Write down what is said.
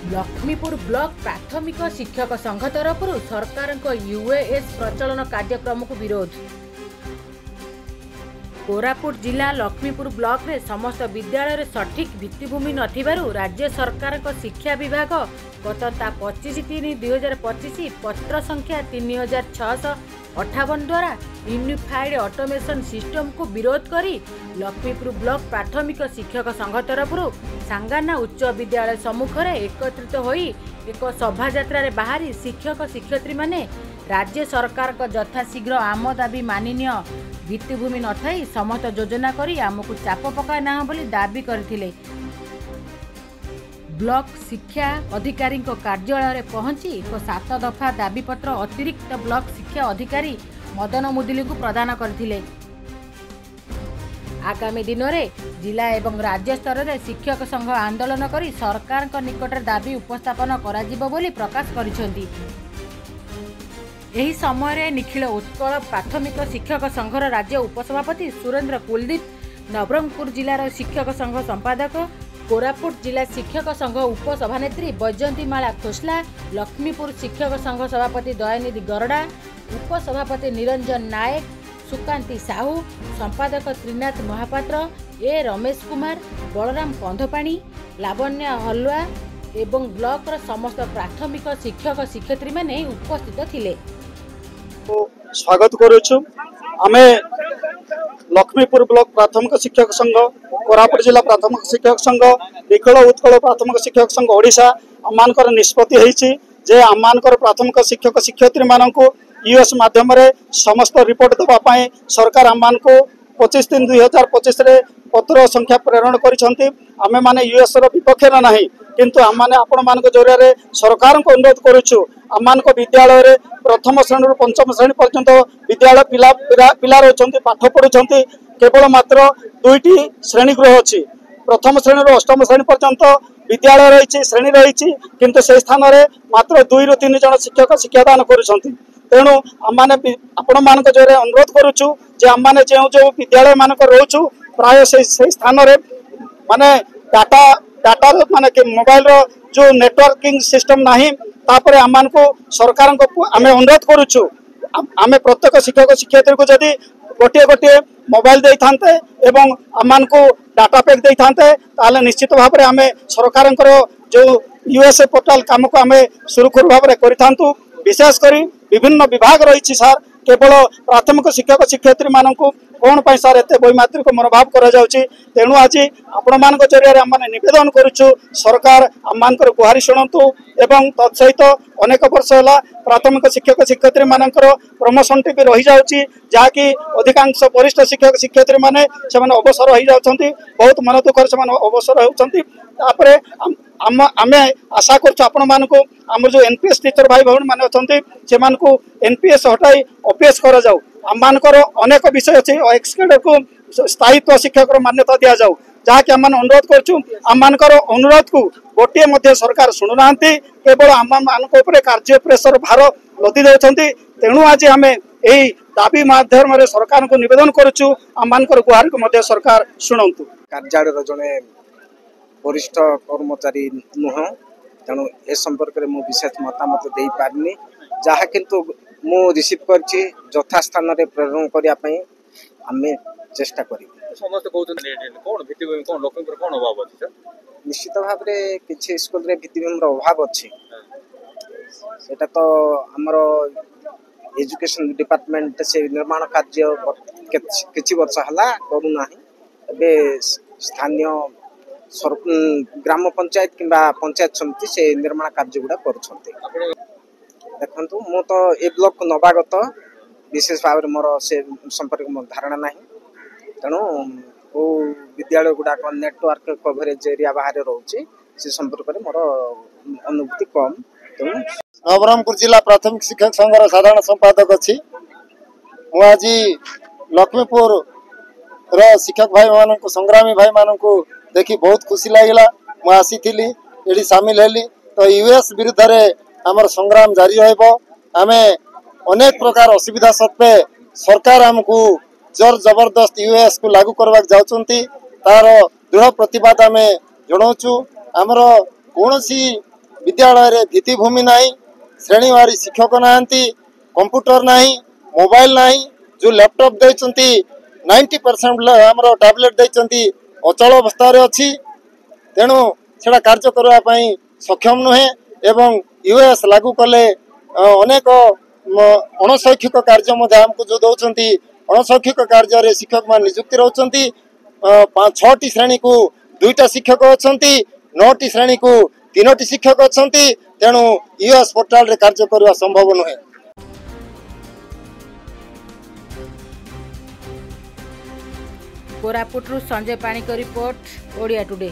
Laxmipur block प्राथमिक शिक्षक संघ तरफ सरकार यूएएस प्रचलन कार्यक्रम को विरोध। कोरापुट जिला लक्ष्मीपुर ब्लॉक रे समस्त विद्यालय सठिक भित्तिभूमि नथिबारु राज्य सरकार शिक्षा विभाग गत 25/3/2025 पत्र संख्या 3658 द्वारा यूनिफाइड ऑटोमेशन सिस्टम को विरोध करी लक्ष्मीपुर ब्लॉक प्राथमिक शिक्षक संघ तरफ सांगाना उच्च विद्यालय सम्मुख में एकत्रित होई एक शोभा यात्रा बाहरी शिक्षक शिक्षयित्री माने राज्य सरकार को यथाशीघ्र आम दाबी माननीय भित्तिभूमि न थाई समस्त योजना करी आमको चाप पका ना बोली दाबी करथिले। ब्लॉक शिक्षा अधिकारी कार्यालय पहुंची एक 7 दफा दाबीपत्र अतिरिक्त ब्लॉक शिक्षा अधिकारी मदन मुदुली को प्रदान करथिले। आगामी दिन में जिला एवं राज्य स्तर में शिक्षक संघ आंदोलन करी सरकार निकट दाबी उपस्थापन करा बोली प्रकाश करिसेंती। एही समय निखिल उत्कल प्राथमिक शिक्षक संघर राज्य उपसभापति सुरेंद्र कुलदीप, नवरंगपुर जिलार शिक्षक संघ संपादक, कोरापुट जिला शिक्षक संघ उपसभानेत्री बैजयंतीमाला खोसला, लक्ष्मीपुर शिक्षक संघ सभापति दयानिधि गरडा, उपसभापति निरंजन नायक, सुकांती साहू, संपादक त्रिनाथ महापात्र, ए रमेश कुमार, बलराम कंधपाणी, लावण्य हलुआ एवं ब्लॉक समस्त प्राथमिक शिक्षक शिक्षयित्री माने उपस्थित थिले। स्वागत करुछु। आमे लक्ष्मीपुर ब्लॉक प्राथमिक शिक्षक संघ, कोरापुट जिला प्राथमिक शिक्षक संघ, निखिल उत्कल प्राथमिक शिक्षक संघ ओडिशा आमानकर निष्पत्ति होईछि जे आमानकर प्राथमिक शिक्षक शिक्षयित्री माननको यूएस माध्यम रे समस्त रिपोर्ट दबा पाए सरकार आमानको 25/3/2025 रे पत्र संख्या प्रेरण करिसंती। आमे माने यूएस रो विपक्ष न नाही, किंतु आम मैंने आपण मान जरिया सरकार को अनुरोध करुचु आम विद्यालय रे प्रथम श्रेणी पंचम श्रेणी पर्यंत विद्यालय पिला रही पाठ पढ़ुं। केवल मात्र 2टी श्रेणीगृह अच्छी। प्रथम श्रेणी अष्टम श्रेणी पर्यंत विद्यालय रही श्रेणी रही, किंतु से स्थान में मात्र 2 ରୁ 3 जन शिक्षक शिक्षादान करुँच। तेणु आम आपण मान जरिया अनुरोध करुचु जे आम मैंने जो विद्यालय मानक रोचु प्राय से स्थान में माने डाटा माने कि मोबाइल रो जो नेटवर्किंग सिस्टम नहीं तापर आम को सरकार को आम अनुरोध करुचु आम प्रत्येक शिक्षक शिक्षयित्री को जदि गोटे गोटे मोबाइल दे थांते एवं आम को डाटा पैक दे थांते ताले निश्चित भाव में आम सरकार जो यूएसए पोर्टाल काम को आम सुरक्षित भाव में करूँ। विशेषकर विभिन्न विभाग रही सार केवल प्राथमिक शिक्षक शिक्षयित्री मान कौन पाई सार एत वैमात्रिक मनोभाव करा जाउची। तेणु आज आपण मान जरिया आम निवेदन करुचु सरकार आम गुहारी शुणु एवं तत्सहित अनेक वर्ष है प्राथमिक शिक्षक शिक्षयित्री मानकर प्रमोशन टी भी रही जाउची, जहाँकि अधिकांश वरिष्ठ शिक्षक शिक्षयित्री माने से अवसर हो जाउछंती। बहुत मन दुखर से अवसर होउछंती। तापरे आमे आशा करछु आपण मानको आमर जो एनपीएस टीचर भाई भौणी माने अछंती से मानको एनपीएस हटाई ओपीएस करा जाऊ। आम मानकर अनेक विषय अच्छे एक्सकेडर को स्थायित्व शिक्षक मान्यता दि जाऊ, जहाँकि आम अनुरोध करुँ। आम मानकर अनुरोध को गोटे सरकार शुणुना, केवल आम मान कार्य प्रेसर भार लदी दे। तेणु आज आम यही दाबी माध्यम सरकार को निवेदन करुँ आम मानकर गुहार को सरकार शुणु। कार्यालय जड़े वरिष्ठ कर्मचारी नुह, तेणु ए संपर्क में मु विशेष मतामत दे पारनी, जहाँ किंतु मु रिसीव करछि यथा स्थान रे प्रेरण करिया पई आमे चेष्टा करी। समस्त कोन भित्तिभूमि कोन लक्ष्मीपुर कोन अभाव अछि सर? निश्चित भाव रे किछि स्कूल रे भित्तिभूमि रो अभाव अछि। सेटा तो हमरो एजुकेशन डिपार्टमेंट से निर्माण कार्य किछि वर्ष हला करू नाही। एबे स्थानीय ग्राम पंचायत किंबा पंचायत समिति से निर्माण कार्य गुड़ा करुछंती। देखंतु मो तो ए ब्लॉक को नवागत विशेष भाव में मोर से संपर्क मोर धारणा नहीं। तेणु वो विद्यालय गुड़ाक नेटवर्क कवरेज एरिया बाहर रोचे से संपर्क में मोर अनुभूति कम। तेणु नवरंगपुर जिला प्राथमिक शिक्षक संघर साधारण संपादक अच्छी। आज लक्ष्मीपुर शिक्षक भाई मान संग्रामी भाई मान देखी बहुत खुशी लगिला। मुझे ये सामिल हेली तो यूएस विरुद्ध रे आमर संग्राम जारी रहिबो। आमे अनेक प्रकार असुविधा सत्वे सरकार आमको जोर जबरदस्त यूएस को लागू करवाक जाउचंती, तार दृढ़ प्रतिवाद आमे जणाउछु। आमर कौन विद्यालय रे भित्तिभूमि नहीं, श्रेणीवारी शिक्षक नाहंती, कंप्यूटर नहीं, मोबाइल नहीं, जो लैपटॉप देचंती 90% हमरो टैबलेट देचंती अचल अवस्था रे अछि। तेणु सेटा कार्य करबा पई सक्षम नुहे एवं यूएस लागू कले अनेक अणशैक्षिक कार्य मध्य हमको जो दौरान अणशैक्षिक कार्य रे शिक्षक मान नियुक्ति रहउछंती। 6टी श्रेणी को 2टा शिक्षक अछंती, 9टी श्रेणी को 3टी शिक्षक अछंती। तेणु यूएस पोर्टाल रे कार्य करबा संभव नुहे। कोरापुटरू संजय पाणिक रिपोर्ट, ओडिया टुडे।